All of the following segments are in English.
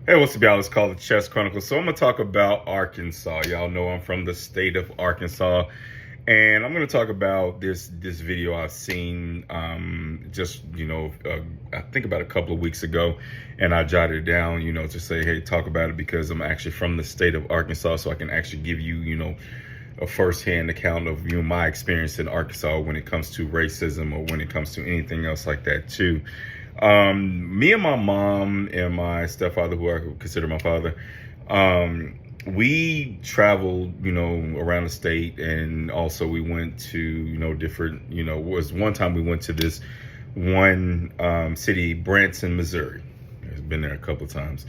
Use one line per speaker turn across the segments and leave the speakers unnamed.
Hey, what's up, y'all? It's called the Chess Chronicles. So I'm gonna talk about Arkansas. Y'all know I'm from the state of Arkansas, and I'm gonna talk about this video I've seen I think about a couple of weeks ago, and I jotted it down, to say, hey, talk about it because I'm actually from the state of Arkansas, so I can actually give you, a firsthand account of my experience in Arkansas when it comes to racism or when it comes to anything else like that too. Me and my mom and my stepfather, who I consider my father, we traveled, around the state, and also we went to, different, was one time we went to this one city, Branson, Missouri. I've been there a couple of times,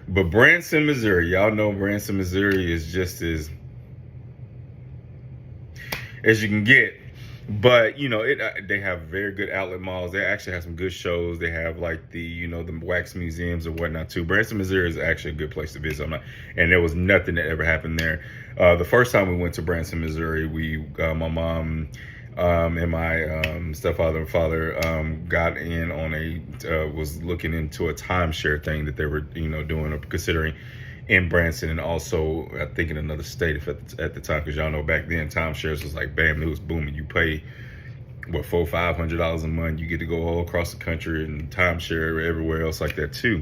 but Branson, Missouri, y'all know Branson, Missouri is just as you can get. But they have very good outlet malls. They actually have some good shows. They have like the the wax museums and whatnot too. Branson, Missouri is actually a good place to visit. And there was nothing that ever happened there. The first time we went to Branson, Missouri, my mom and my stepfather and father got in on was looking into a timeshare thing that they were doing or considering in Branson, and also I think in another state at the time, because y'all know back then timeshares was like bam, it was booming. You pay what, $400-500 a month, you get to go all across the country, and timeshare everywhere else like that too.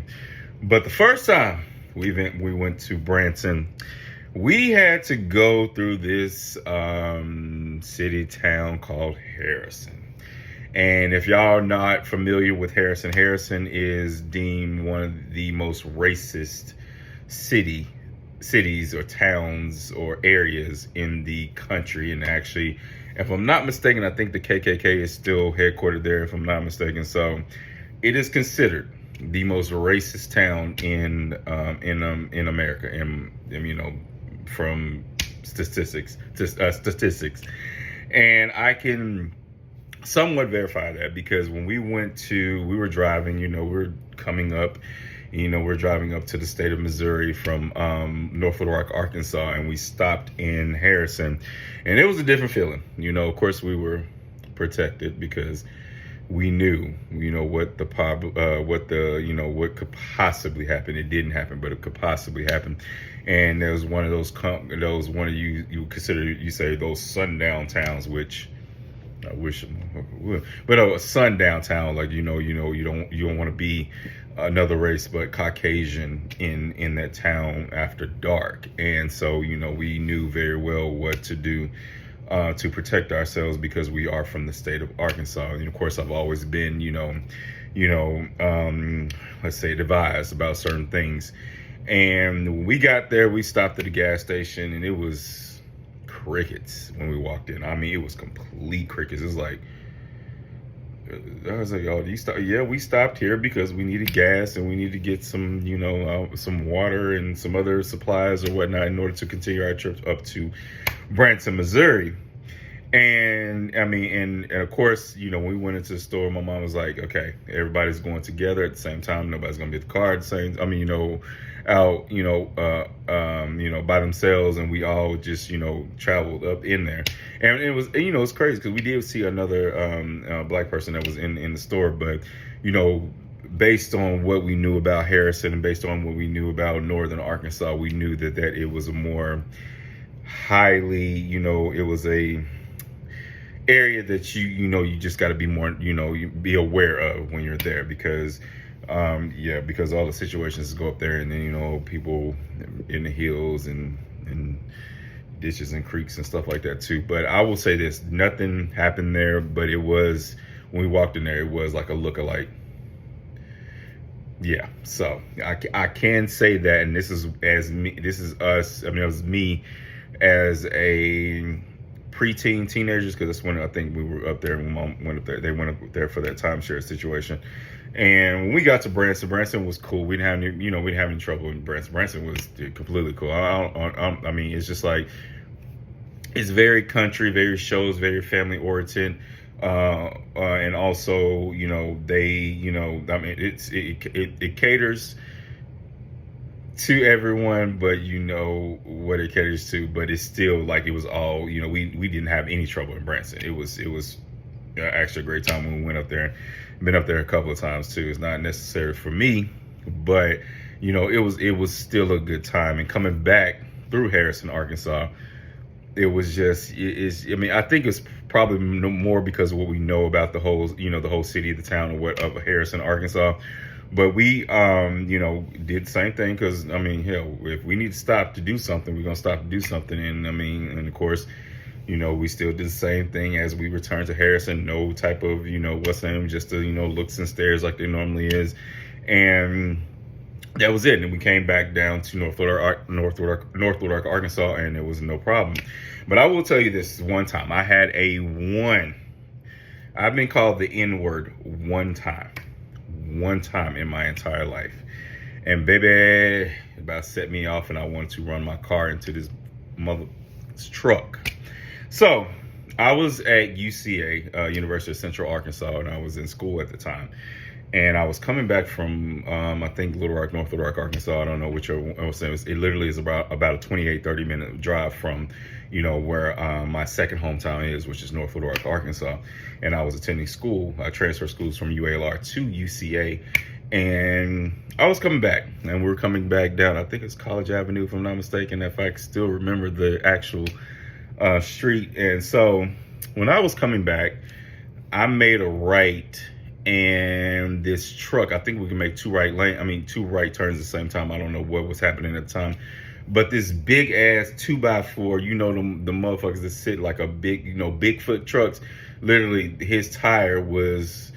But the first time we went to Branson, we had to go through this city town called Harrison. And if y'all are not familiar with Harrison, Harrison is deemed one of the most racist cities or towns or areas in the country. And actually, if I'm not mistaken, I think the KKK is still headquartered there, if I'm not mistaken. So it is considered the most racist town in America, and from statistics, and I can somewhat verify that, because when we were driving, we're coming up, we're driving up to the state of Missouri from North Little Rock, Arkansas, and we stopped in Harrison, and it was a different feeling. Of course we were protected because we knew, what could possibly happen. It didn't happen, but it could possibly happen. And there was one of those one of you consider, you say, those sundown towns, which I wish, but a sundown town, like you don't want to be another race but Caucasian in that town after dark. And so we knew very well what to do to protect ourselves, because we are from the state of Arkansas. And of course, I've always been let's say advised about certain things. And when we got there, we stopped at a gas station, and it was crickets when we walked in. I mean, it was complete crickets. It was like, I was like, "Oh, do you stop?" Yeah, we stopped here because we needed gas and we needed to get some, some water and some other supplies or whatnot in order to continue our trip up to Branson, Missouri. And and of course, when we went into the store, my mom was like, "Okay, everybody's going together at the same time. Nobody's gonna be at the car at the same. Out, by themselves." And we all just, traveled up in there. And it was, it's crazy because we did see another black person that was in the store, but, based on what we knew about Harrison and based on what we knew about Northern Arkansas, we knew that it was a more highly, it was a area that you just got to be more, you be aware of when you're there, because because all the situations go up there, and then people in the hills and ditches and creeks and stuff like that too. But I will say this, nothing happened there, but it was, when we walked in there, it was like a lookalike. Yeah, so I can say that, and this is us. It was me as a preteen, teenagers, because that's when I think we were up there when Mom went up there. They went up there for that timeshare situation. And when we got to Branson was cool. We didn't have any trouble in Branson. Branson was completely cool. I mean, it's just like, it's very country, very shows, very family oriented. And also, it caters to everyone, but what it caters to, but it's still like, it was all, we didn't have any trouble in Branson. It was actually a great time when we went up there. Been up there a couple of times too. It's not necessary for me, but it was still a good time. And coming back through Harrison, Arkansas, it was just I mean, I think it's probably more because of what we know about the whole city, the town of Harrison, Arkansas. But we did the same thing, because I mean, hell, if we need to stop to do something, we're gonna stop to do something. And I mean, and of course, we still did the same thing as we returned to Harrison. No type of what's the name, just the looks and stares like there normally is. And that was it. And we came back down to Northwood, Arkansas, and there was no problem. But I will tell you this: one time I had I've been called the N-word one time in my entire life, and baby, about set me off, and I wanted to run my car into this mother's truck. So I was at UCA, University of Central Arkansas, and I was in school at the time. And I was coming back from, I think, Little Rock, North Little Rock, Arkansas. I don't know which I was saying. It literally is about a 28, 30-minute drive from, where my second hometown is, which is North Little Rock, Arkansas. And I was attending school. I transferred schools from UALR to UCA. And I was coming back. And we were coming back down, I think it's College Avenue, if I'm not mistaken, if I can still remember the actual street. And so when I was coming back, I made a right. And this truck, I think we can make two right turns at the same time. I don't know what was happening at the time. But this big ass 2x4, the motherfuckers that sit like a big, Bigfoot trucks, literally his tire was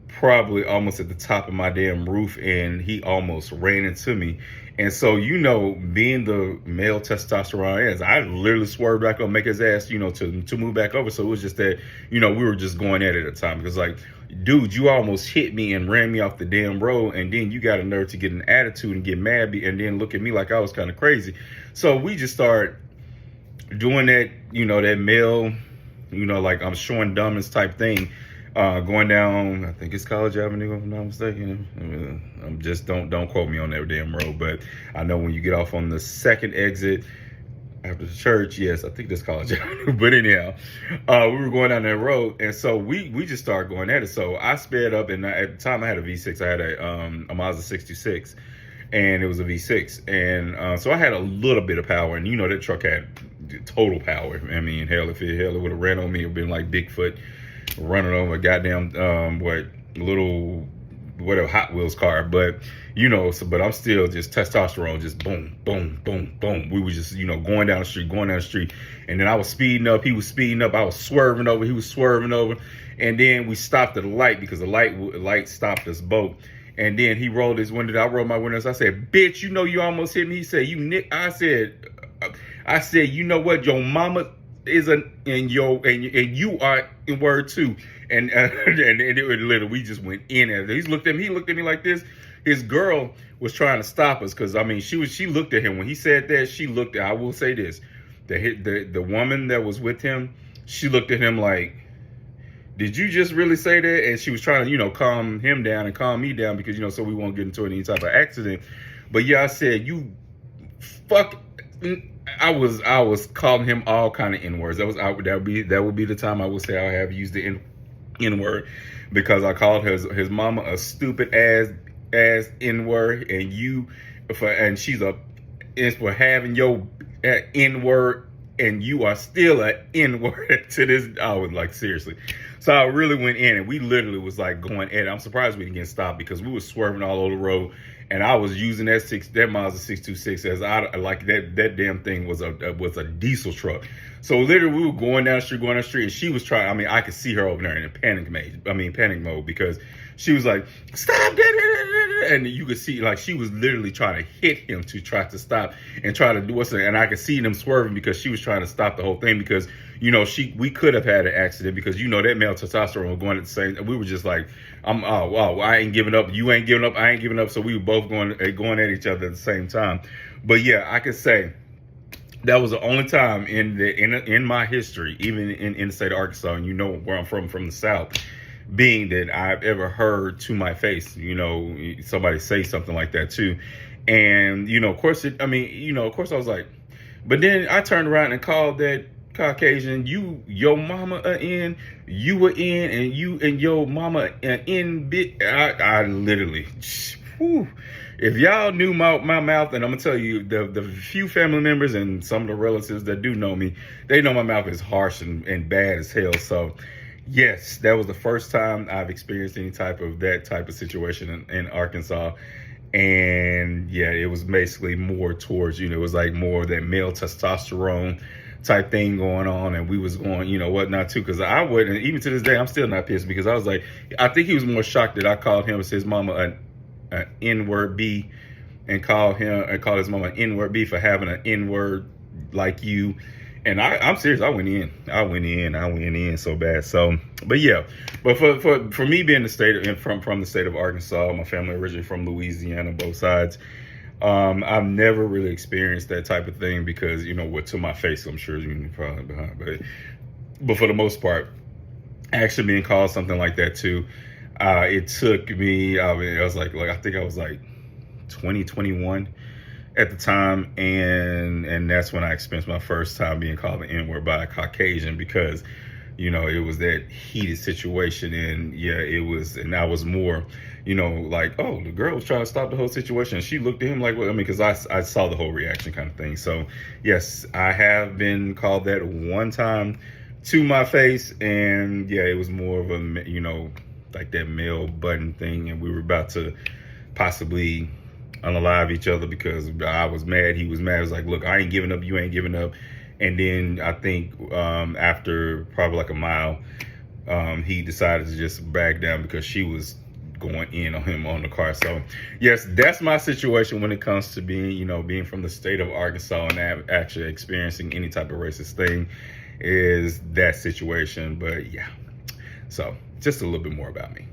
probably almost at the top of my damn roof, and he almost ran into me. And so, being the male testosterone is, I literally swerved back up, make his ass, to move back over. So it was just that, we were just going at it at the time. Because like, dude, you almost hit me and ran me off the damn road. And then you got a nerve to get an attitude and get mad and then look at me like I was kind of crazy. So we just start doing that, that male, like I'm showing dumbness type thing. Going down, I think it's College Avenue, if I'm not mistaken. I'm just don't quote me on that damn road, but I know when you get off on the second exit after the church, yes, I think that's College Avenue. But anyhow, we were going down that road, and so we just started going at it. So I sped up, and at the time I had a V6. I had a Mazda 66, and it was a V6, and so I had a little bit of power, and that truck had total power. I mean, hell, if it would have ran on me, it would have been like Bigfoot running over a goddamn whatever Hot Wheels car. But but I'm still just testosterone, just boom, boom, boom, boom. We were just going down the street, and then I was speeding up, he was speeding up, I was swerving over, he was swerving over, and then we stopped at the light because the light stopped us both. And then he rolled his window. I rolled my windows. I said, "Bitch, you almost hit me." He said, "You nick." I said, "You know what? Your mama is and you are in word too." And it literally, we just went in at it. He looked at me like this. His girl was trying to stop us, because I mean, she looked at him when he said that. I will say this, the woman that was with him, she looked at him like, "Did you just really say that?" And she was trying to calm him down and calm me down, because so we won't get into any type of accident. But yeah, I said, "You fuck." I was calling him all kind of N-words. That would be the time I would say I have used the N-word, because I called his mama a stupid ass N-word, and she's for having your N-word, and you are still an N-word to this. I was like, seriously. So I really went in, and we literally was like going at it. I'm surprised we didn't get stopped, because we were swerving all over the road. And I was using that Mazda 626 as that damn thing was a diesel truck. So literally we were going down the street, and she was trying. I mean, I could see her over there in a panic mode, because she was like, "Stop!" And you could see like she was literally trying to hit him to try to stop and try to do what's. And I could see them swerving, because she was trying to stop the whole thing, because we could have had an accident, because that male testosterone was going at the same. We were just like, I ain't giving up. You ain't giving up. I ain't giving up. So we were both going at each other at the same time. But yeah, I could say that was the only time in my history, even in the state of Arkansas, and where I'm from the South, being that I've ever heard to my face, somebody say something like that too. And, of course, of course I was like, but then I turned around and called that Caucasian, your mama you were in, and you and your mama in bit. I literally, whew, if y'all knew my mouth, and I'm gonna tell you, the few family members and some of the relatives that do know me, they know my mouth is harsh and bad as hell. So yes, that was the first time I've experienced any type of that type of situation in Arkansas. And yeah, it was basically more towards, it was like more that male testosterone type thing going on, and we was going, whatnot too, because I wouldn't, even to this day, I'm still not pissed, because I was like, I think he was more shocked that I called him as his mama an N-word B, and called his mama an N-word B for having an N-word like you. And I'm serious, I went in so bad. So, but yeah, but for me being from the state of Arkansas, my family originally from Louisiana, both sides. I've never really experienced that type of thing because, what to my face, I'm sure you're probably behind, but for the most part, actually being called something like that too, it took me, I was like, I think I was like 21 at the time, and that's when I experienced my first time being called an N-word by a Caucasian, because it was that heated situation, and yeah, and I was more, like, oh, the girl was trying to stop the whole situation, and she looked at him like, well, because I saw the whole reaction kind of thing. So yes, I have been called that one time to my face, and yeah, it was more of a, like that male button thing, and we were about to possibly unalive each other because I was mad, he was mad. I was like, look, I ain't giving up, you ain't giving up. And then I think after probably like a mile, he decided to just back down because she was going in on him on the car. So yes, that's my situation when it comes to being from the state of Arkansas and actually experiencing any type of racist thing, is that situation. But yeah, so just a little bit more about me.